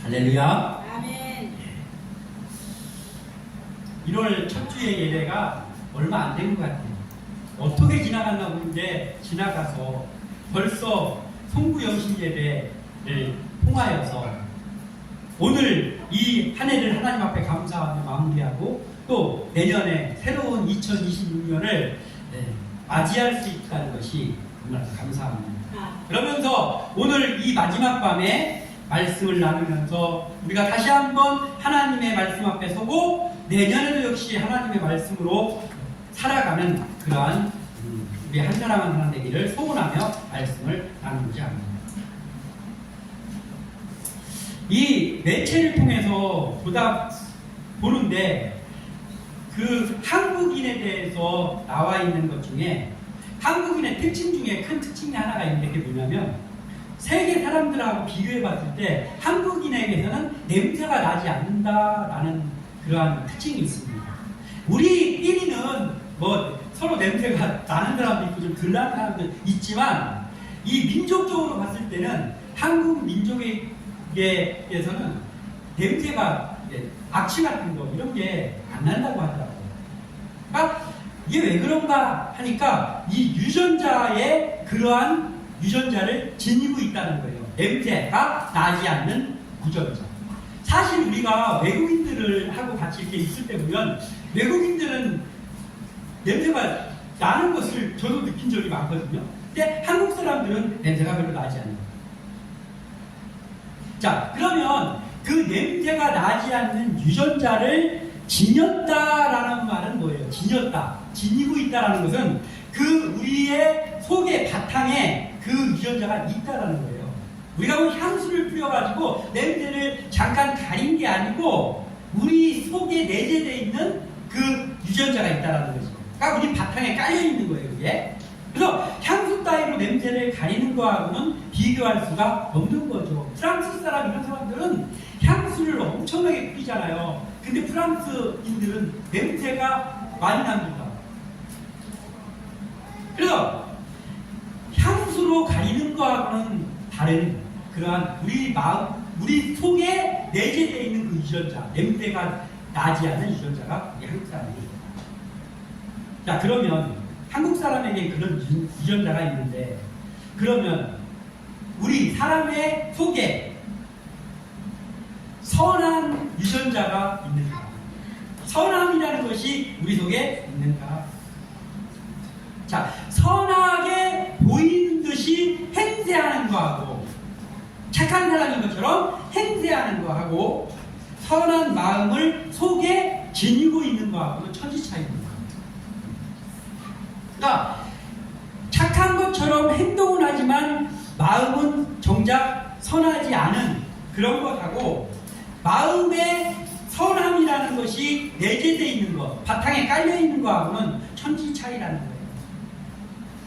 할렐루야. 아멘. 1월 첫 주의 예배가 얼마 안 된 것 같아요. 어떻게 지나갔나 모르는데 지나가서 벌써 송구 영신 예배를 통하여서 오늘 이 한 해를 하나님 앞에 감사하며 마무리하고 또 내년에 새로운 2026년을 맞이할 수 있다는 것이 정말 감사합니다. 그러면서 오늘 이 마지막 밤에 말씀을 나누면서 우리가 다시 한번 하나님의 말씀 앞에 서고 내년에도 역시 하나님의 말씀으로 살아가는 그러한 우리 한 사람 한 사람 되기를 소원하며 말씀을 나누고자 합니다. 이 매체를 통해서 보는데 그 한국인에 대해서 나와 있는 것 중에 한국인의 특징 중에 큰 특징이 하나가 있는데 그게 뭐냐면 세계 사람들하고 비교해 봤을 때 한국인에게서는 냄새가 나지 않는다라는 그러한 특징이 있습니다. 우리끼리는 뭐 서로 냄새가 나는 사람도 있고 좀 덜 나는 사람도 있지만 이 민족적으로 봤을 때는 한국 민족에게서는 냄새가 악취 같은 거 이런 게 안 난다고 하더라고요. 그러니까 이게 왜 그런가 하니까 이 유전자의 그러한 유전자를 지니고 있다는 거예요. 냄새가 나지 않는 유전자. 사실 우리가 외국인들을 하고 같이 이렇게 있을 때 보면 외국인들은 냄새가 나는 것을 저도 느낀 적이 많거든요. 근데 한국 사람들은 냄새가 별로 나지 않아요. 자, 그러면 그 냄새가 나지 않는 유전자를 지녔다라는 말은 뭐예요? 지녔다. 지니고 있다라는 것은 그 우리의 속의 바탕에 그 유전자가 있다라는 거예요. 우리가 뭐 향수를 뿌려가지고 냄새를 잠깐 가린 게 아니고 우리 속에 내재되어 있는 그 유전자가 있다라는 거죠. 그러니까 우리 바탕에 깔려 있는 거예요, 그게. 그래서 향수 따위로 냄새를 가리는 거하고는 비교할 수가 없는 거죠. 프랑스 사람 이런 사람들은 향수를 엄청나게 뿌리잖아요. 근데 프랑스인들은 냄새가 많이 납니다. 그래서 향수로 가리는 거하고는 다른 그러한 우리 마음, 우리 속에 내재되어 있는 그 유전자, 냄새가 나지 않는 유전자가 우리 한국 사람이에요. 자, 그러면 한국 사람에게 그런 유전자가 있는데 그러면 우리 사람의 속에 선한 유전자가 있는가? 선함이라는 것이 우리 속에 있는가? 자, 선하게 보이는 듯이 행세하는 거하고 착한 사람인 것처럼 행세하는 거하고 선한 마음을 속에 지니고 있는 거하고는 천지 차이입니다. 그러니까 착한 것처럼 행동은 하지만 마음은 정작 선하지 않은 그런 것하고 마음의 선함이라는 것이 내재되어 있는 것, 바탕에 깔려 있는 것하고는 천지 차이라는 거예요.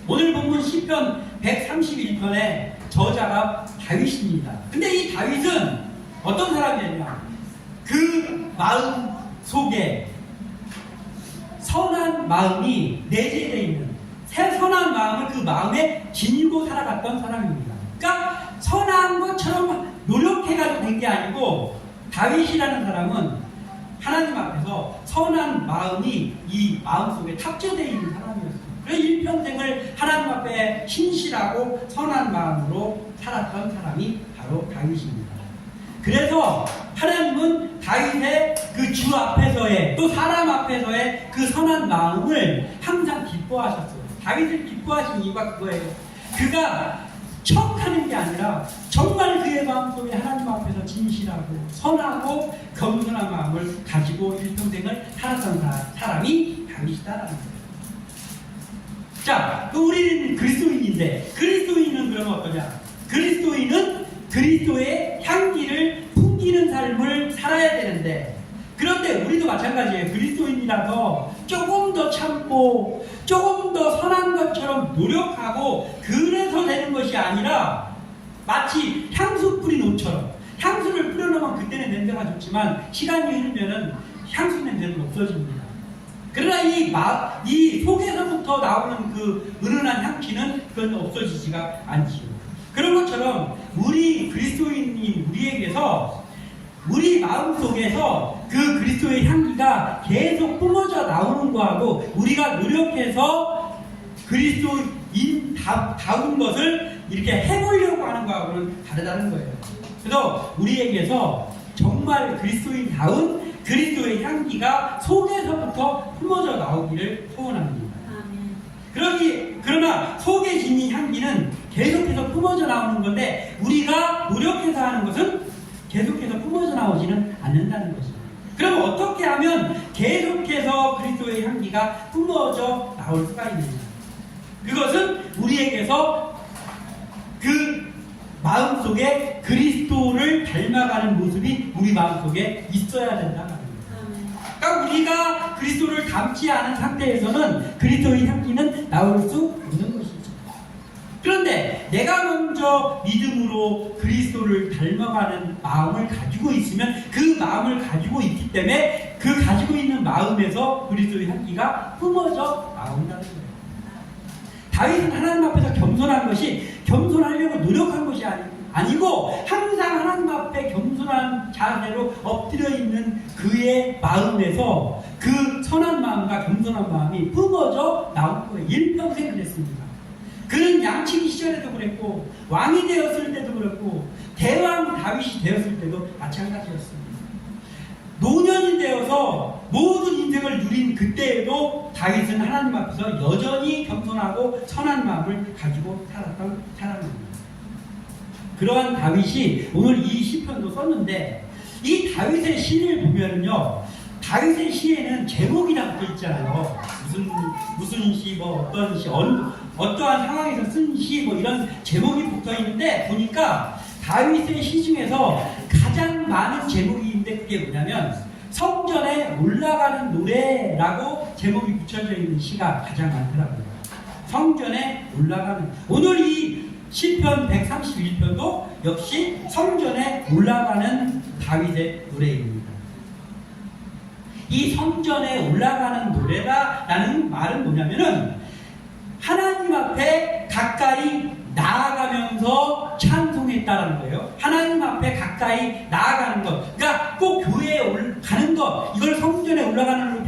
오늘 본문 시편 131편의 저자가 다윗입니다. 근데 이 다윗은 어떤 사람이었냐? 그 마음 속에 선한 마음이 내재되어 있는 선한 마음을 그 마음에 지니고 살아갔던 사람입니다. 그러니까 선한 것처럼 노력해가지고 된 게 아니고 다윗이라는 사람은 하나님 앞에서 선한 마음이 이 마음속에 탑재되어 있는 사람이었어요. 그래서 일평생을 하나님 앞에 신실하고 선한 마음으로 살았던 사람이 바로 다윗입니다. 그래서 하나님은 다윗의 그 주 앞에서의 또 사람 앞에서의 그 선한 마음을 항상 기뻐하셨어요. 다윗을 기뻐하신 이유가 그거예요. 그가 척하는 게 아니라 정말 그의 마음속에 하나님 앞에서 진실하고 선하고 겸손한 마음을 가지고 일평생을 살았던 사람이 다윗이다라는 거예요. 자, 우리는 그리스도인인데 그리스도인은 그러면 어떠냐? 그리스도인은 그리스도의 향기를 풍기는 삶을 살아야 되는데 그런데 우리도 마찬가지예요. 그리스도인이라서 조금 더 참고 조금 더 선한 것처럼 노력하고 그래서 되는 것이 아니라 마치 향수 뿌린 옷처럼 향수를 뿌려놓으면 그때는 냄새가 좋지만 시간이 흐르면은 향수 냄새는 없어집니다. 그러나 이 속에서부터 나오는 그 은은한 향기는 그건 없어지지가 않지요. 그런 것처럼 우리 그리스도인인 우리에게서 우리 마음속에서 그 그리스도의 향기가 계속 뿜어져 나오는 거하고 우리가 노력해서 그리스도인다운 것을 이렇게 해보려고 하는 거하고는 다르다는 거예요. 그래서 우리에게서 정말 그리스도인다운 그리스도의 향기가 속에서부터 뿜어져 나오기를 소원합니다. 그러나 속에 지닌 향기는 계속해서 뿜어져 나오는 건데 우리가 노력해서 하는 것은 계속해서 뿜어져 나오지는 않는다는 것입니다. 그럼 어떻게 하면 계속해서 그리스도의 향기가 뿜어져 나올 수가 있느냐? 그것은 우리에게서 그 마음속에 그리스도를 닮아가는 모습이 우리 마음속에 있어야 된다는 겁니다. 그러니까 우리가 그리스도를 닮지 않은 상태에서는 그리스도의 향기는 나올 수 없는 것이죠. 그런데 내가 먼저 믿음으로 그리스도를 닮아가는 마음을 가지고 있으면 그 마음을 가지고 있기 때문에 그 가지고 있는 마음에서 그리스도의 향기가 뿜어져 나온다는 거예요. 다윗은 하나님 앞에서 겸손한 것이 겸손하려고 노력한 것이 아니고 항상 하나님 앞에 겸손한 자세로 엎드려 있는 그의 마음에서 그 선한 마음과 겸손한 마음이 뿜어져 나온 거예요. 일평생 그랬습니다. 그는 양치기 시절에도 그랬고 왕이 되었을 때도 그랬고 대왕 다윗이 되었을 때도 마찬가지였습니다. 노년이 되어서 모든 인생을 누린 그때에도 다윗은 하나님 앞에서 여전히 겸손하고 선한 마음을 가지고 살았던 사람입니다. 그러한 다윗이 오늘 이 시편도 썼는데 이 다윗의 시를 보면은요, 다윗의 시에는 제목이라고 써 있잖아요. 무슨 시, 뭐 어떤 시, 어떠한 상황에서 쓴 시, 뭐 이런 제목이 붙어 있는데 보니까 다윗의 시 중에서 가장 많은 제목이 있는데 그게 뭐냐면 성전에 올라가는 노래라고 제목이 붙여져 있는 시가 가장 많더라고요. 성전에 올라가는, 오늘 이 시편 131편도 역시 성전에 올라가는 다윗의 노래입니다. 이 성전에 올라가는 노래라는 말은 뭐냐면은 하나님 앞에 가까이 나아가면서 찬송했다라는 거예요. 하나님 앞에 가까이 나아가는 것. 그러니까 꼭 교회에 가는 것, 이걸 성전에 올라가는 걸로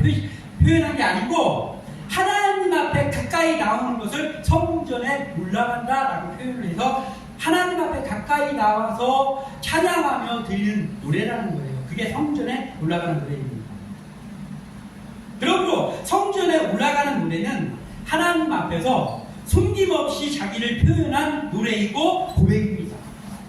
표현한 게 아니고 하나님 앞에 가까이 나오는 것을 성전에 올라간다라고 표현을 해서 하나님 앞에 가까이 나와서 찬양하며 드리는 노래라는 거예요. 그게 성전에 올라가는 노래입니다. 그러므로 성전에 올라가는 노래는 하나님 앞에서 숨김없이 자기를 표현한 노래이고 고백입니다.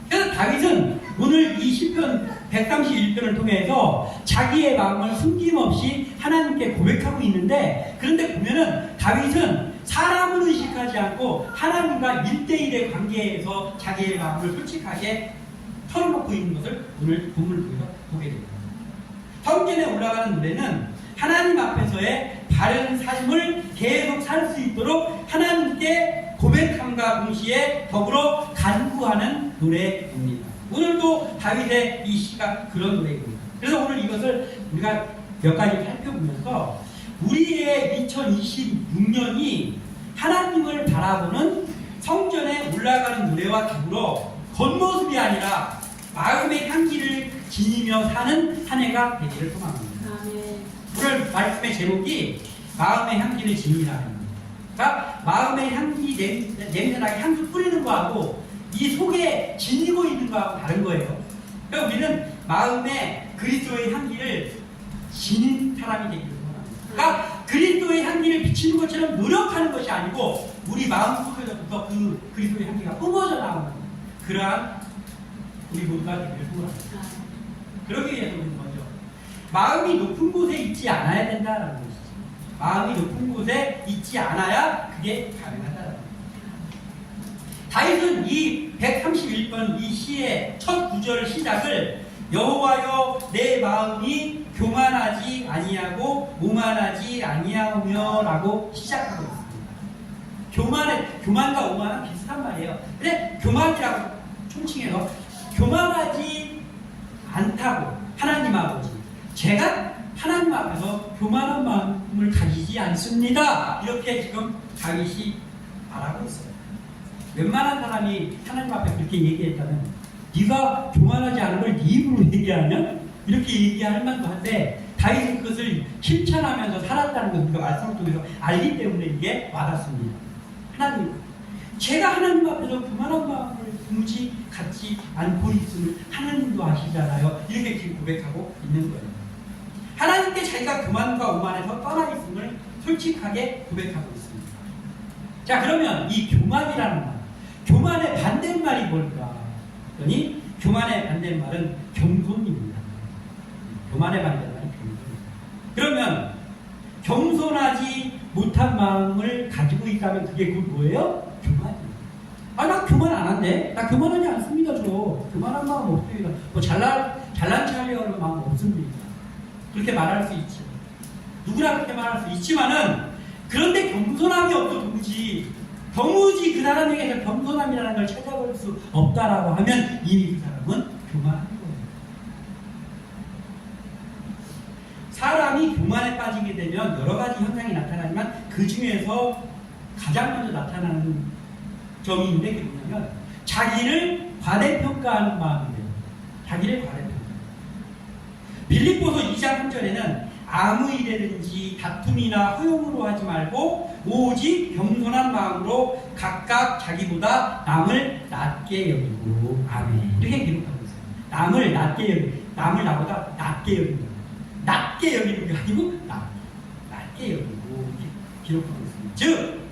그래서 다윗은 오늘 이 시편 131편을 통해서 자기의 마음을 숨김없이 하나님께 고백하고 있는데, 그런데 보면은 다윗은 사람을 의식하지 않고 하나님과 1대1의 관계에서 자기의 마음을 솔직하게 털어놓고 있는 것을 오늘 본문을 통해서 보게 됩니다. 성전에 올라가는 노래는 하나님 앞에서의 바른 삶을 계속 살 수 있도록 하나님께 고백함과 동시에 더불어 간구하는 노래입니다. 오늘도 다윗의 이 시가 그런 노래입니다. 그래서 오늘 이것을 우리가 몇 가지 살펴보면서 우리의 2026년이 하나님을 바라보는 성전에 올라가는 노래와 더불어 겉모습이 아니라 마음의 향기를 지니며 사는 한 해가 되기를 소망합니다. 오늘 말씀의 제목이 마음의 향기를 지니라는 겁니다. 그러니까 마음의 향기, 냄새나게 향수 뿌리는 거하고 이 속에 지니고 있는 거하고 다른 거예요. 그러니까 우리는 마음에 그리스도의 향기를 지닌 사람이 되기를 원합니다. 그러니까 그리스도의 향기를 비치는 것처럼 노력하는 것이 아니고 우리 마음 속에서부터 그 그리스도의 향기가 뿜어져 나오는 그러한 우리 모두가 되기를 소원합니다. 그러기 위해서 우리는 먼저 마음이 높은 곳에 있지 않아야 된다는 것이죠. 마음이 높은 곳에 있지 않아야 그게 가능하다는 겁니다. 다윗은 이 131번 이 시의 첫 구절 시작을 여호와여 내 마음이 교만하지 아니하고 오만하지 아니하며 라고 시작하고 있습니다. 교만과 오만은 비슷한 말이에요. 근데 교만이라고 총칭해서 교만하지 않다고 하나님 아버지, 제가 하나님 앞에서 교만한 마음을 가지지 않습니다. 이렇게 지금 다윗이 말하고 있어요. 웬만한 사람이 하나님 앞에 그렇게 얘기했다면 네가 교만하지 않은 걸 네 입으로 얘기하냐? 이렇게 얘기할 만도 한데 다윗은 그것을 실천하면서 살았다는 것을 그 말씀을 통해서 알기 때문에 이게 와닿습니다. 하나님, 제가 하나님 앞에서 그만한 마음을 도무지 갖지 않고 있음을 하나님도 아시잖아요. 이렇게 지금 고백하고 있는 거예요. 하나님께 자기가 교만과 오만에서 떠나 있음을 솔직하게 고백하고 있습니다. 자, 그러면 이 교만이라는 말, 교만의 반대말이 뭘까? 그러니 교만의 반대말은 겸손입니다. 교만의 반대말은 겸손입니다. 그러면 겸손하지 못한 마음을 가지고 있다면 그게 그 뭐예요? 교만이에요. 아, 나 교만 안 한대. 나 교만하지 않습니다. 저 교만한 마음 없습니다. 뭐 잘난 체 하려는 마음 없습니다. 그렇게 말할 수 있죠. 누구나 그렇게 말할 수 있지만은 그런데 겸손함이 없어 도무지 그 사람에게서 겸손함이라는 걸 찾아볼 수 없다라고 하면 이미 그 사람은 교만한 거예요. 사람이 교만에 빠지게 되면 여러 가지 현상이 나타나지만 그 중에서 가장 먼저 나타나는 점이 있는데 그게 뭐냐면 자기를 과대평가하는 마음이 돼요. 자기를 과대평가. 빌립보서 2장 3절에는 아무 일에든지 다툼이나 허용으로 하지 말고 오직 겸손한 마음으로 각각 자기보다 남을 낮게 여기고 아멘. 이렇게 기록하고 있어요. 남을 낮게 여기고, 남을 나보다 낮게 여기고, 낮게 여기는 게 아니고 낮게 여기고 이렇게 기록하고 있습니다. 즉,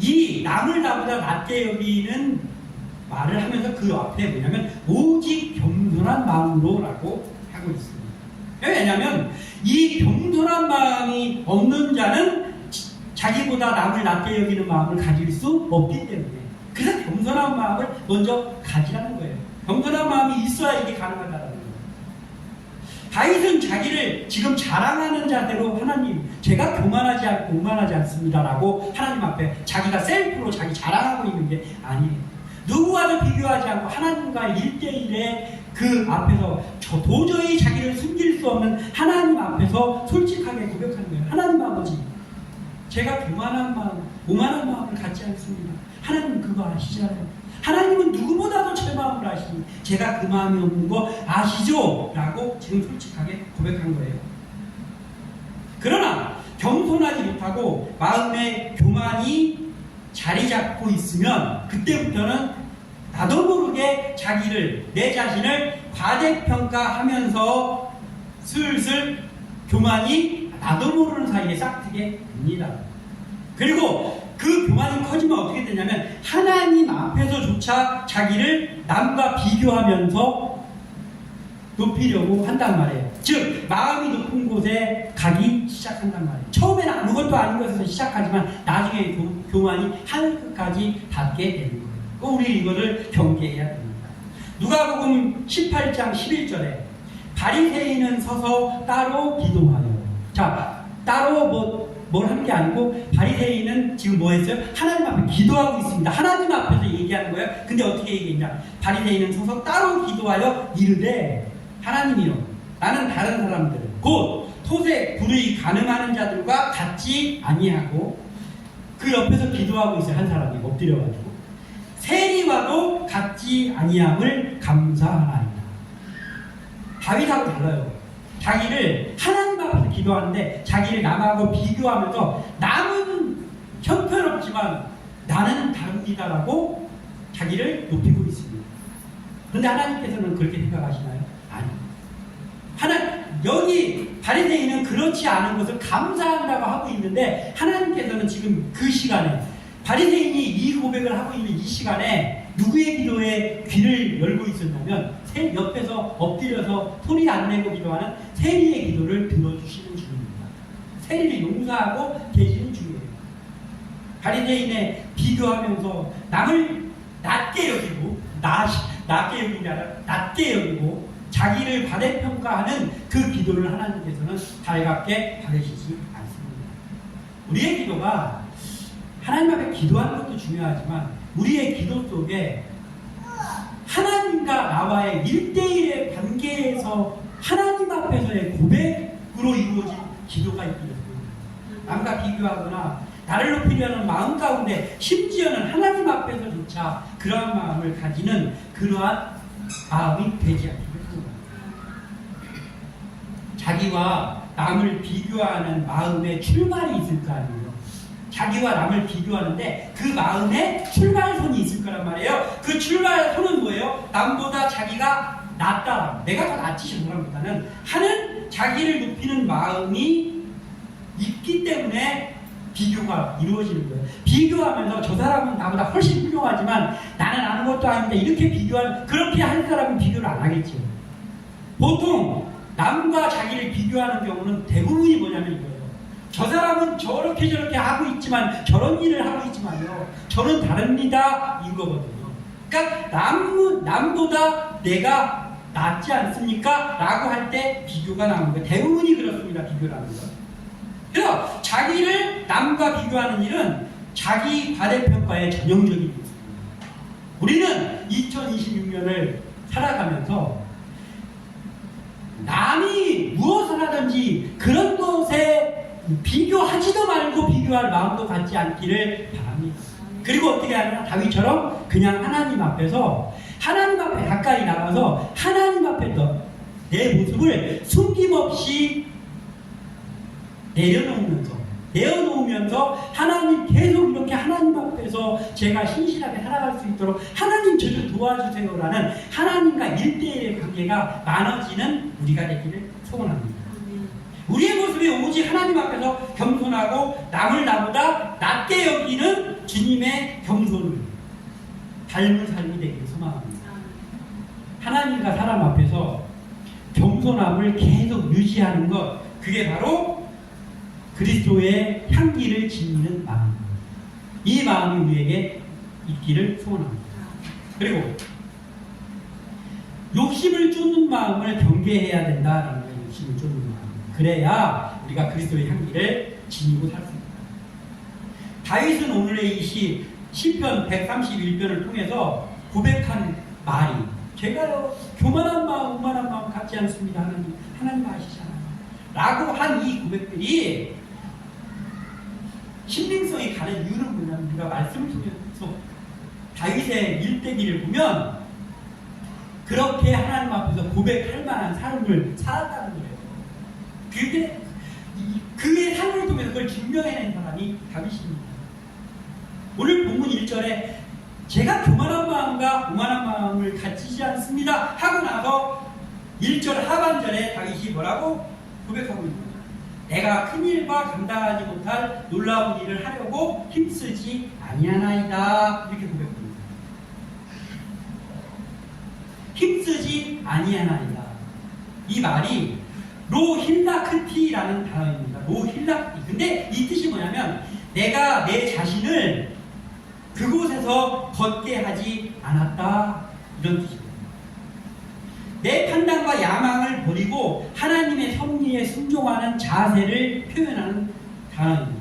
이 남을 나보다 낮게 여기는 말을 하면서 그 앞에 뭐냐면 오직 겸손한 마음으로라고 하고 있습니다. 왜냐하면 이 겸손한 마음이 없는 자는 자기보다 남을 낮게 여기는 마음을 가질 수 없기 때문에, 그래서 겸손한 마음을 먼저 가지라는 거예요. 겸손한 마음이 있어야 이게 가능하다는 거예요. 다윗은 자기를 지금 자랑하는 자대로 하나님, 제가 교만하지 않고 오만하지 않습니다라고 하나님 앞에 자기가 셀프로 자기 자랑하고 있는 게 아니에요. 누구와도 비교하지 않고 하나님과 1대1의 그 앞에서 도저히 자기를 숨길 수 없는 하나님 앞에서 솔직하게 고백하는 거예요. 하나님 아버지, 제가 교만한 마음, 오만한 마음을 갖지 않습니다. 하나님 그거 아시잖아요. 하나님은 누구보다도 제 마음을 아시니 제가 그 마음이 없는 거 아시죠? 라고 지금 솔직하게 고백한 거예요. 그러나 겸손하지 못하고 마음의 교만이 자리 잡고 있으면 그때부터는 나도 모르게 자기를, 내 자신을 과대평가하면서 슬슬 교만이 나도 모르는 사이에 싹트게 됩니다. 그리고 그 교만이 커지면 어떻게 되냐면 하나님 앞에서조차 자기를 남과 비교하면서 높이려고 한단 말이에요. 즉 마음이 높은 곳에 가기 시작한단 말이에요. 처음에는 아무것도 아닌 것에서 시작하지만 나중에 교만이 하늘끝까지 닿게 되는 거예요. 우리 이거를 경계해야 됩니다. 누가복음 18장 11절에 바리새인은 서서 따로 기도하여. 자, 따로 뭘 한 게 아니고 바리새인은 지금 뭐 했어요? 하나님 앞에 기도하고 있습니다. 하나님 앞에서 얘기하는 거예요. 근데 어떻게 얘기했냐? 바리새인은 서서 따로 기도하여 이르되 하나님이여, 나는 다른 사람들 곧 토색 불의 가늠하는 자들과 같지 아니하고, 그 옆에서 기도하고 있어요. 한 사람이 엎드려가지고 세리와도 같지 아니함을 감사하나이다. 다윗하고 달라요. 자기를 하나님 앞에서 기도하는데 자기를 남하고 비교하면서 남은 형편없지만 나는 다릅니다라고 자기를 높이고 있습니다. 그런데 하나님께서는 그렇게 생각하시나요? 아니요. 여기 바리새인은 그렇지 않은 것을 감사한다고 하고 있는데 하나님께서는 지금 그 시간에, 바리새인이 이 고백을 하고 있는 이 시간에 누구의 기도에 귀를 열고 있었냐면 옆에서 엎드려서 소리 안 내고 기도하는 세리의 기도를 들어주시는 중입니다. 세리를 용서하고 계시는 중이에요. 바리새인에 비교하면서 남을 낮게 여기고, 낮게 여기는 게 아니라 낮게 여기고 자기를 과대평가하는 그 기도를 하나님께서는 달갑게 받으시지 않습니다. 우리의 기도가 하나님 앞에 기도하는 것도 중요하지만 우리의 기도 속에 하나님과 나와의 1대1의 관계에서 하나님 앞에서의 고백으로 이루어진 기도가 있기를 남과 비교하거나 나를 높이려는 마음 가운데 심지어는 하나님 앞에서조차 그러한 마음을 가지는 그러한 마음이 되지 않기를 합니다. 자기와 남을 비교하는 마음의 출발이 있을 거 아니에요. 자기와 남을 비교하는데 그 마음에 출발선이 있을 거란 말이에요. 그 출발선은 뭐예요? 남보다 자기가 낫다. 내가 더 낫지 뭐라보다는 하는 자기를 높이는 마음이 있기 때문에 비교가 이루어지는 거예요. 비교하면서 저 사람은 나보다 훨씬 훌륭하지만 나는 아무것도 아닌데 이렇게 그렇게 할 사람은 비교를 안 하겠죠. 보통 남과 자기를 비교하는 경우는 대부분이 뭐냐면 이거예요. 저 사람은 저렇게 하고 있지만 저런 일을 하고 있지만요. 저는 다릅니다. 이거거든요. 그러니까 남보다 내가 낫지 않습니까? 라고 할 때 비교가 나오는 거예요. 대부분이 그렇습니다. 비교라는 거. 그래서 자기를 남과 비교하는 일은 자기 과대평가의 전형적인 모습입니다. 우리는 2026년을 살아가면서 남이 무엇을 하든지 그런 것에 비교하지도 말고 비교할 마음도 갖지 않기를 바랍니다. 그리고 어떻게 하느냐? 다윗처럼 그냥 하나님 앞에 가까이 나가서 하나님 앞에서 내 모습을 숨김없이 내려놓으면서 하나님 계속 이렇게 하나님 앞에서 제가 신실하게 살아갈 수 있도록 하나님 저 좀 도와주세요라는 하나님과 1대1의 관계가 많아지는 우리가 되기를 소원합니다. 우리의 모습이 오직 하나님 앞에서 겸손하고 남을 나보다 낮게 여기는 주님의 겸손을 닮은 삶이 되기를 소망합니다. 하나님과 사람 앞에서 겸손함을 계속 유지하는 것, 그게 바로 그리스도의 향기를 지니는 마음입니다. 이 마음이 우리에게 있기를 소원합니다. 그리고 욕심을 쫓는 마음을 경계해야 된다라는 거예요. 욕심을 쫓는 마음. 그래야 우리가 그리스도의 향기를 지니고 살 수 있다. 다윗은 오늘의 이 시편 131편을 통해서 고백한 말이 제가요 교만한 마음, 오만한 마음 갖지 않습니다. 하나님 아시잖아요. 라고 한 이 고백들이 신빙성이 가는 이유는 뭐냐면 우리가 말씀을 통해서 다윗의 일대기를 보면 그렇게 하나님 앞에서 고백할 만한 삶을 살았다는 거예요. 그게 그의 삶을 통해서 그걸 증명해낸 사람이 다윗입니다. 오늘 본문 1절에 제가 교만한 마음과 오만한 마음을 갖지 않습니다 하고 나서 1절 하반절에 다윗이 뭐라고 고백하고 있는 거예요. 내가 큰 일과 감당하지 못할 놀라운 일을 하려고 힘쓰지 아니하나이다. 이렇게 고백합니다. 힘쓰지 아니하나이다. 이 말이 로힐라크티라는 단어입니다. 로힐라크티. 근데 이 뜻이 뭐냐면 내가 내 자신을 그곳에서 걷게 하지 않았다. 이런 뜻입니다. 내 판단과 야망을 버리고 하나님의 섭리에 순종하는 자세를 표현하는 단어입니다.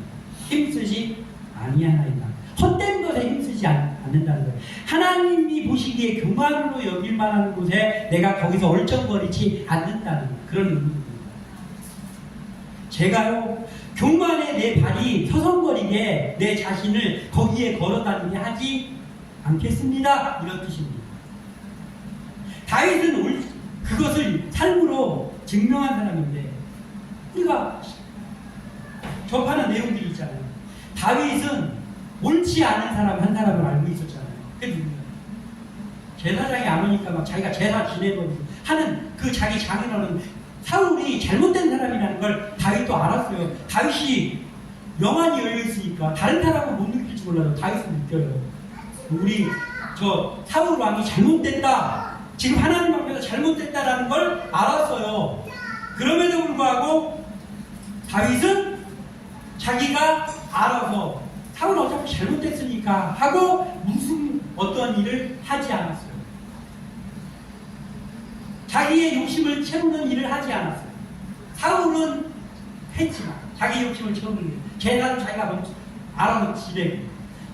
힘쓰지 아니하나이다. 헛된 것에 힘쓰지 않는다는 거예요. 하나님이 보시기에 교만으로 여길 만한 곳에 내가 거기서 얼쩡거리지 않는다는 그런 의미입니다. 제가요 교만에 내 발이 서성거리게 내 자신을 거기에 걸어다니게 하지 않겠습니다. 이런 뜻입니다. 다윗은 그것을 삶으로 증명한 사람인데 우리가 접하는 내용들이 있잖아요. 다윗은 옳지 않은 사람 한 사람을 알고 있었잖아요. 그게 누구예요? 제사장이 안 오니까 막 자기가 제사 지내버리고 하는 그 자기 장인어른 사울이 잘못된 사람이라는 걸 다윗도 알았어요. 다윗이 영안이 열려있으니까 다른 사람은 못 느낄지 몰라도 다윗은 느껴요. 우리 사울 왕이 잘못됐다. 지금 하나님 앞에서 잘못됐다라는 걸 알았어요. 그럼에도 불구하고 다윗은 자기가 알아서 사울은 어차피 잘못됐으니까 하고 무슨 어떤 일을 하지 않았어요. 자기의 욕심을 채우는 일을 하지 않았어요. 사울은 했지만 자기 욕심을 채우는 일, 제사는 자기가 먼저 알아서 지내고,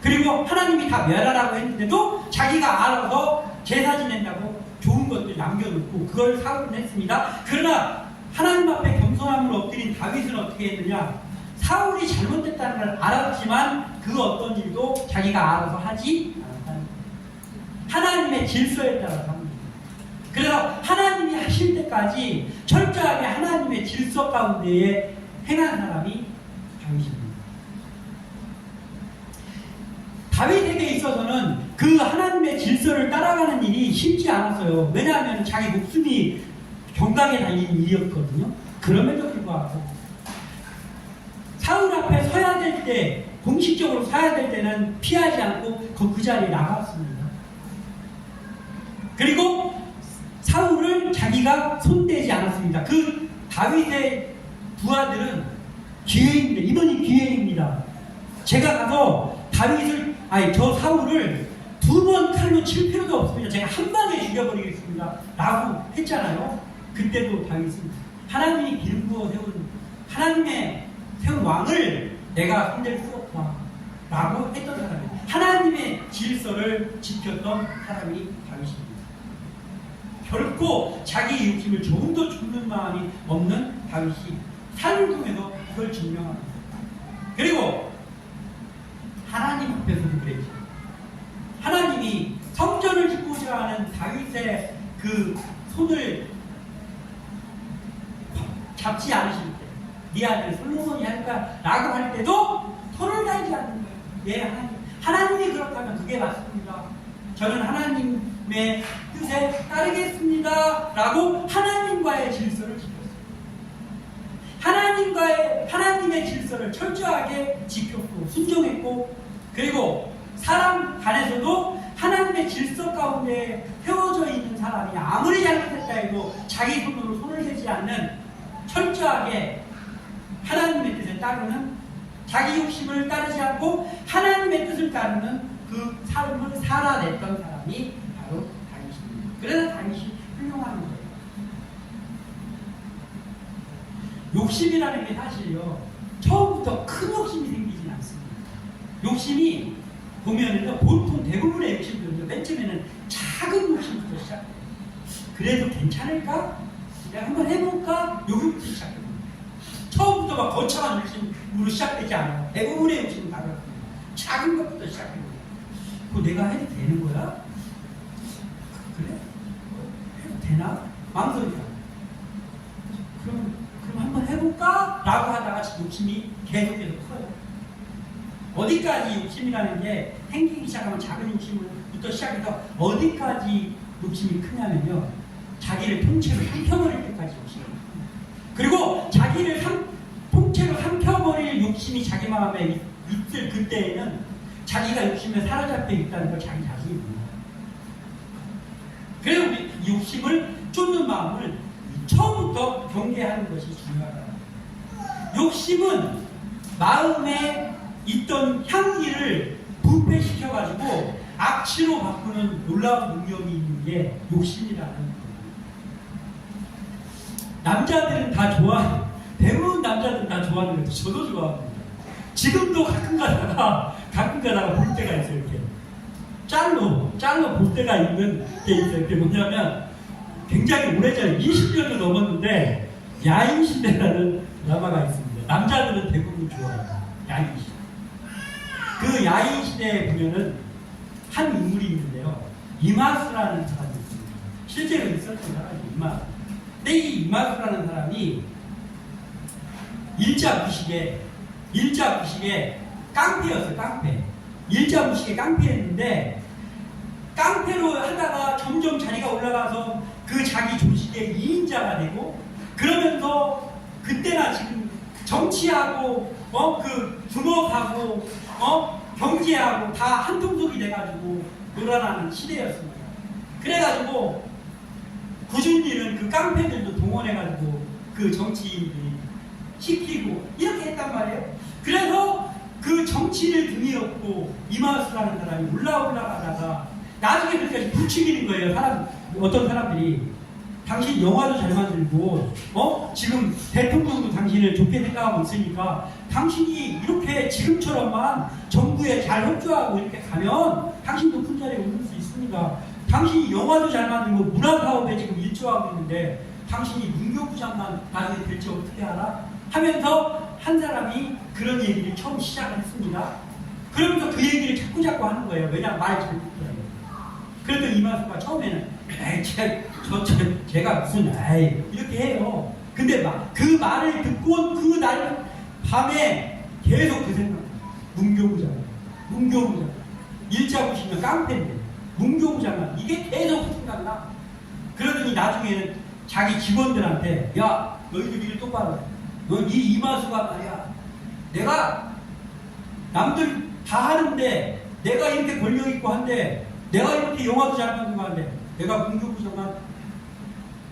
그리고 하나님이 다 멸하라고 했는데도 자기가 알아서 제사 지낸다고 좋은 것들 남겨놓고 그걸 사울은 했습니다. 그러나 하나님 앞에 겸손함을 엎드린 다윗은 어떻게 했느냐? 사울이 잘못됐다는 걸 알았지만 그 어떤 일도 자기가 알아서 하지 않았다는 거예요. 하나님의 질서에 따라서 합니다. 그래서 하나님이 하실 때까지 철저하게 하나님의 질서 가운데에 행한 사람이 다윗입니다. 다윗에게 있어서는 그 하나님의 질서를 따라가는 일이 쉽지 않았어요. 왜냐하면 자기 목숨이 경각에 달린 일이었거든요. 그럼에도 불구하고 사울 앞에 서야 될 때, 공식적으로 서야 될 때는 피하지 않고 그 자리에 나갔습니다. 그리고 사울을 자기가 손대지 않았습니다. 그 다윗의 부하들은 기회입니다. 이번이 기회입니다. 제가 가서 저 사울을 2번 칼로 칠 필요도 없습니다. 제가 한 방에 죽여버리겠습니다. 라고 했잖아요. 그때도 다윗은 하나님이 기름 부어 하나님의 세운 왕을 내가 손댈 수 없다. 라고 했던 사람이에요. 하나님의 질서를 지켰던 사람이 다윗입니다. 결코 자기 욕심을 조금도 죽는 마음이 없는 다윗이 삶을 통해서 그걸 증명합니다. 그리고 하나님 앞에서도 그랬죠. 하나님이 성전을 짓고자 하는 다윗의 그 손을 잡지 않으실 때, 네 아들 솔로몬이 할까? 라고 할 때도 손을 달지 않는 거예요. 예, 하나님이 그렇다면 그게 맞습니다. 저는 하나님의 뜻에 따르겠습니다. 라고 하나님과의 질서를 지켰어요. 하나님의 질서를 철저하게 지켰고, 순종했고, 그리고 사람 간에서도 하나님의 질서 가운데 세워져 있는 사람이 아무리 잘못했다 해도 자기 손으로 손을 대지 않는 철저하게 하나님의 뜻에 따르는, 자기 욕심을 따르지 않고 하나님의 뜻을 따르는 그 삶을 살아냈던 사람이 바로 다윗입니다. 그래서 다윗이 훌륭한 거예요. 욕심이라는 게 사실요, 처음부터 큰 욕심이 생기진 않습니다. 욕심이 보면은요, 보통 대부분의 욕심들은요, 맨 처음에는 작은 욕심부터 시작해요. 그래도 괜찮을까? 내가 한번 해볼까? 여기부터 시작해요. 처음부터 막 거창한 욕심으로 시작되지 않아요. 대부분의 욕심은 다 그렇습니다. 작은 것부터 시작해요. 그거 내가 해도 되는 거야? 그래? 해도 되나? 망설이야. 그럼 한번 해볼까? 라고 하다가 욕심이 계속해서 커요. 어디까지 욕심이라는 게 생기기 시작하면 작은 욕심부터 시작해서 어디까지 욕심이 크냐면요, 자기를 통째로 삼켜버릴 때까지 욕심이 커요. 그리고 자기를 통째로 삼켜버릴 욕심이 자기 마음에 있을 그때에는 자기가 욕심에 사로잡혀 있다는 걸 자기 자신이 몰라요. 그래서 우리 욕심을 쫓는 마음을 처음부터 경계하는 것이 중요하다. 욕심은 마음에 있던 향기를 부패시켜가지고 악취로 바꾸는 놀라운 능력이 있는 게 욕심이라는 거예요. 남자들은 다 대부분 남자들은 다 좋아하는 것도 저도 좋아합니다. 지금도 가끔 가다가 볼 때가 있어요. 이렇게 짤로 볼 때가 있는 게 있어요. 그게 뭐냐면, 굉장히 오래전에 20년도 넘었는데 야인시대라는 드라마가 있습니다. 남자들은 대부분 좋아해요. 야인시대. 그 야인시대에 보면은 한 인물이 있는데요, 이마수라는 사람이 있습니다. 실제로 있었던 사람이 이마수. 근데 이 이마수라는 사람이 일자부식에 깡패였어요. 깡패. 일자부식에 깡패였는데, 깡패로 하다가 점점 자리가 올라가서 그 자기 조직의 2인자가 되고, 그러면서 그때나 지금 정치하고 그 주먹하고 경제하고 다 한통속이 돼가지고 놀아나는 시대였습니다. 그래가지고 굳은 일은 그 깡패들도 동원해가지고 그 정치인들이 시키고 이렇게 했단 말이에요. 그래서 그 정치를 등에 업고 이마수라는 사람이 올라가다가 나중에 그렇게 부추기는 거예요. 어떤 사람들이 당신 영화도 잘 만들고 지금 대통령도 당신을 좋게 생각하고 있으니까 당신이 이렇게 지금처럼만 정부에 잘 협조하고 이렇게 가면 당신 높은 자리에 오를 수 있습니다. 당신이 영화도 잘 만들고 문화사업에 지금 일조하고 있는데 당신이 문교부 장관 나중에 될지 어떻게 알아? 하면서 한 사람이 그런 얘기를 처음 시작을 했습니다. 그러면서 그 얘기를 자꾸 하는 거예요. 왜냐면 말을 잘 듣더라고요. 그랬더니 이마수가 처음에는 제가 제가 무슨 아이 이렇게 해요. 근데 그 말을 듣고 그 날 밤에 계속 그 생각. 문교부장 일자 보시면 깡패인데 문교부장 이게 계속 생각나. 그러더니 나중에는 자기 직원들한테 야 너희들 일 똑바로 해. 너 네 이마수가 말이야. 내가 남들 다 하는데 내가 이렇게 권력 있고 한데 내가 이렇게 영화도 잘 만들고 한데 내가 문교부장만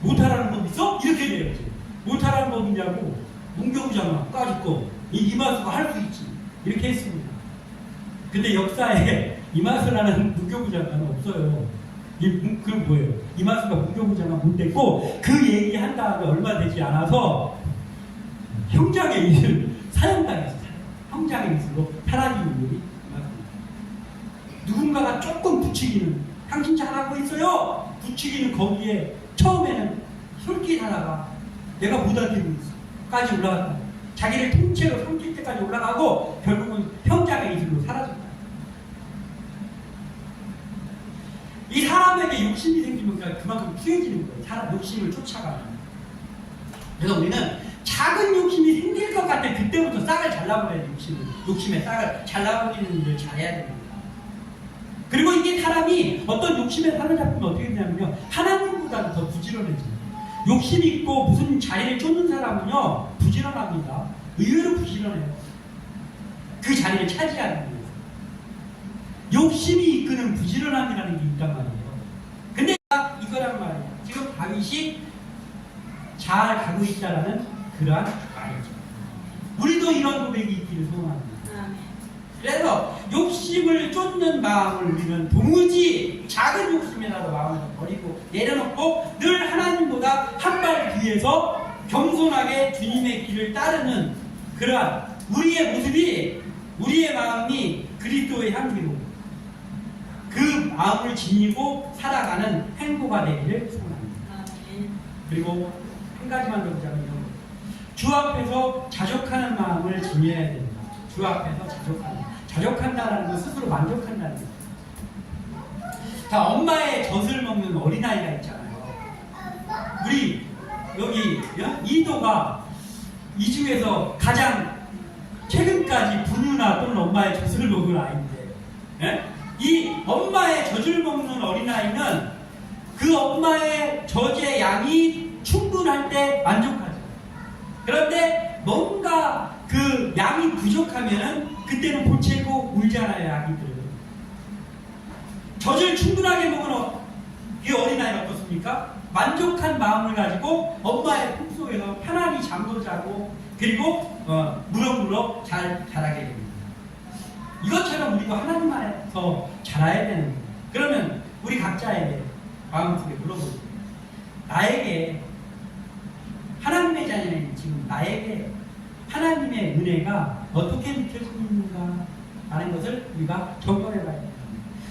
못하라는 법 있어? 이렇게 돼야지. 못하라는 법이냐고 문교부장만 까짓거 이마수가 할 수 있지. 이렇게 했습니다. 근데 역사에 이마수라는 문교부장은 없어요. 그건 뭐예요? 이마수가 문교부장은 못 됐고 그 얘기 한 다음에 얼마 되지 않아서 형장의 일을 사형당했어요. 형장의 일로 사라진 인물이 이마수입니다. 누군가가 조금 부추기는 당신 잘하고 있어요. 부추기는 거기에 처음에는 솔깃 하다가 내가 못하고 있어까지 올라갔다. 자기를 통째로 삼킬 때까지 올라가고 결국은 형장의 이슬로 사라집니다. 이 사람에게 욕심이 생기면 그만큼 투해지는 거예요. 사람 욕심을 쫓아가는. 그래서 우리는 작은 욕심이 생길 것 같아 그때부터 싹을 잘라버려야 돼. 욕심에 싹을 잘라버리는 일을 잘해야 됩니다. 그리고 이게 사람이 어떤 욕심에 사로잡히면 어떻게 되냐면요. 하나님보다도 더 부지런해져요. 욕심 있고 무슨 자리를 쫓는 사람은요 부지런합니다. 의외로 부지런해요. 그 자리를 차지하는 거예요. 욕심이 이끄는 부지런함이라는 게 있단 말이에요. 근데 이거란 말이에요. 지금 다윗이 잘 가고 있다라는 그러한 말이죠. 우리도 이런 고백이 있기를 소원합니다. 그래서 욕심을 쫓는 마음을 우리는 도무지 작은 욕심이라도 마음을 버리고 내려놓고 늘 하나님보다 한 발 뒤에서 겸손하게 주님의 길을 따르는 그러한 우리의 모습이 우리의 마음이 그리스도의 향기로 그 마음을 지니고 살아가는 행보가 되기를 소원합니다. 그리고 한 가지만 더 보자면요. 주 앞에서 자족하는 마음을 지녀야 됩니다. 주 앞에서 자족한다라는 건 스스로 만족한다는 거예요. 자, 엄마의 젖을 먹는 어린아이가 있잖아요. 우리 여기 이도가 이 중에서 가장 최근까지 분유나 또는 엄마의 젖을 먹은 아이인데, 예? 이 엄마의 젖을 먹는 어린아이는 그 엄마의 젖의 양이 충분할 때 만족하죠. 그런데 뭔가 그 양이 부족하면은 그때는 보채고 울잖아요, 아기들은. 젖을 충분하게 먹은 이 어린아이는 어떻습니까? 만족한 마음을 가지고 엄마의 품속에서 편안히 잠도 자고 그리고 무럭무럭 잘 자라게 됩니다. 이것처럼 우리도 하나님 안에서 자라야 되는 거예요. 그러면 우리 각자에게 마음속에 물어보세요. 나에게 하나님의 자녀인 지금 나에게 하나님의 은혜가 어떻게 느껴지고 있는가 라는 것을 우리가 점검해 봐야 됩니다.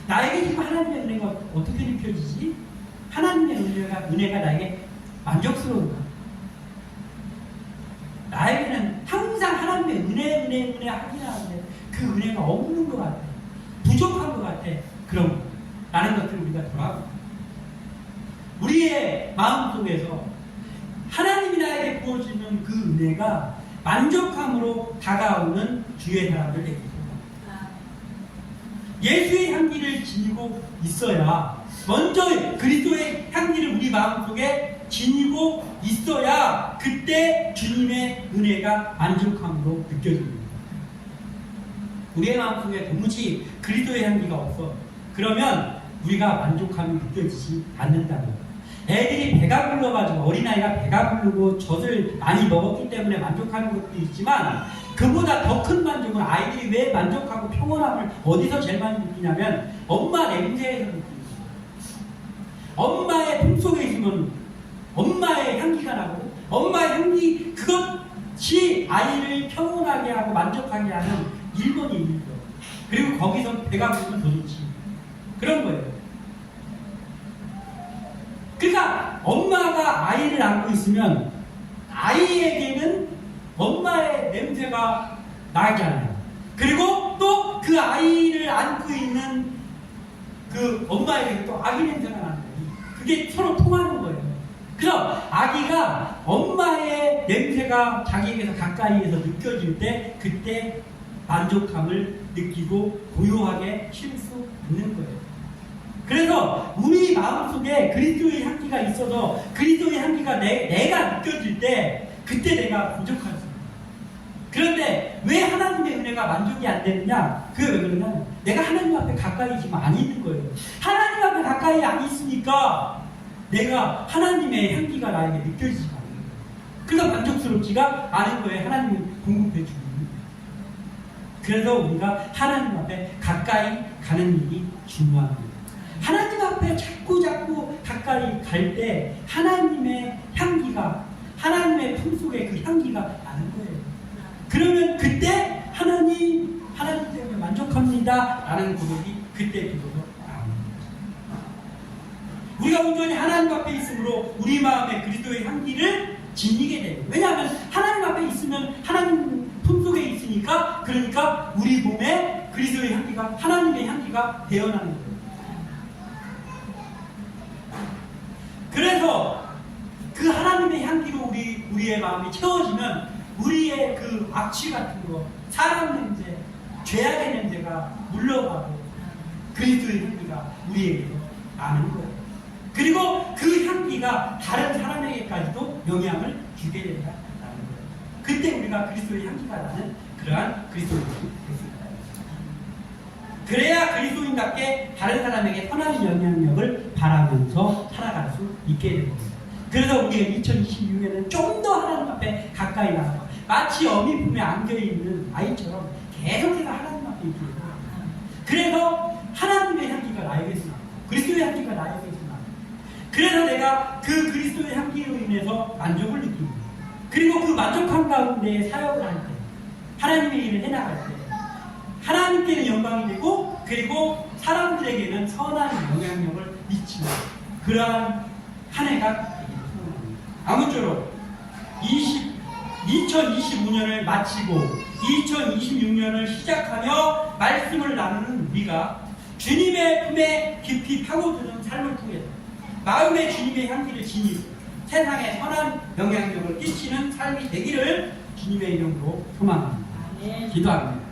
나에게 지금 하나님의 은혜가 어떻게 느껴지지? 하나님의 은혜가 나에게 만족스러운가? 나에게는 항상 하나님의 은혜 하긴 하는데 그 은혜가 없는 것 같아. 부족한 것 같아. 그럼 라는 것들을 우리가 돌아봅니다. 우리의 마음속에서 하나님이 나에게 부어주는 그 은혜가 만족함으로 다가오는 주의 사람들 되겠습니다. 예수의 향기를 지니고 있어야 먼저 그리스도의 향기를 우리 마음속에 지니고 있어야 그때 주님의 은혜가 만족함으로 느껴집니다. 우리의 마음속에 도무지 그리스도의 향기가 없어. 그러면 우리가 만족함이 느껴지지 않는다는 거예요. 애들이 배가 불러가지고 어린아이가 배가 부르고 젖을 많이 먹었기 때문에 만족하는 것도 있지만 그보다 더 큰 만족은 아이들이 왜 만족하고 평온함을 어디서 제일 많이 느끼냐면 엄마 냄새에서 느낍니다. 엄마의 품속에 있으면 엄마의 향기가 나고 엄마의 향기 그것이 아이를 평온하게 하고 만족하게 하는 1번이 1번. 그리고 거기서 배가 부르면 더 좋지. 그런 거예요. 그러니까 엄마가 아이를 안고 있으면 아이에게는 엄마의 냄새가 나잖아요. 그리고 또 그 아이를 안고 있는 그 엄마에게 또 아기 냄새가 나는 거예요. 그게 서로 통하는 거예요. 그래서 아기가 엄마의 냄새가 자기에게서 가까이에서 느껴질 때 그때 만족감을 느끼고 고요하게 쉴 수 있는 거예요. 그래서 우리 마음속에 그리스도의 향기가 있어서 그리스도의 향기가 내가 느껴질 때 그때 내가 만족할 수 있어요. 그런데 왜 하나님의 은혜가 만족이 안 되느냐? 그게 왜 그러냐면 내가 하나님 앞에 가까이 지금 안 있는 거예요. 하나님 앞에 가까이 안 있으니까 내가 하나님의 향기가 나에게 느껴지지 않는 거예요. 그래서 만족스럽지가 않은 거예요. 하나님이 공급해 주는 거예요. 그래서 우리가 하나님 앞에 가까이 가는 일이 중요합니다. 하나님 앞에 자꾸 가까이 갈 때 하나님의 향기가 하나님의 품속에 그 향기가 나는 거예요. 그러면 그때 하나님 때문에 만족합니다 라는 고백이 그때 비로소 나옵니다. 우리가 온전히 하나님 앞에 있으므로 우리 마음에 그리스도의 향기를 지니게 돼요. 왜냐하면 하나님 앞에 있으면 하나님 품속에 있으니까 그러니까 우리 몸에 그리스도의 향기가 하나님의 향기가 배어나는 거예요. 그래서 그 하나님의 향기로 우리의 마음이 채워지면 우리의 그 악취 같은 거, 사람 냄새, 죄악의 냄새가 물러가고 그리스도의 향기가 우리에게도 나는 거예요. 그리고 그 향기가 다른 사람에게까지도 영향을 주게 된다는 거예요. 그때 우리가 그리스도의 향기가 나는 그러한 그리스도인이 됐습니다. 그래야 그리스도인답게 다른 사람에게 선한 영향력을 바라면서 살아갈 수 있게 됩니다. 그래서 우리가 2026년에는 좀 더 하나님 앞에 가까이 나가서 마치 어미 품에 안겨있는 아이처럼 계속해서 하나님 앞에 있게 됩니다. 그래서 하나님의 향기가 나에게서 나고 그리스도의 향기가 나에게서 나고 그래서 내가 그 그리스도의 향기로 인해서 만족을 느낍니다. 그리고 그 만족한 가운데 사역을 할 때 하나님의 일을 해나갈 때 하나님께는 영광이 되고 그리고 사람들에게는 선한 영향력을 미치는 그러한 한 해가 되기를 소원합니다. 아무쪼록 2025년을 마치고 2026년을 시작하며 말씀을 나누는 우리가 주님의 품에 깊이 파고드는 삶을 통해서 마음의 주님의 향기를 지니고 세상에 선한 영향력을 끼치는 삶이 되기를 주님의 이름으로 소망합니다. 기도합니다.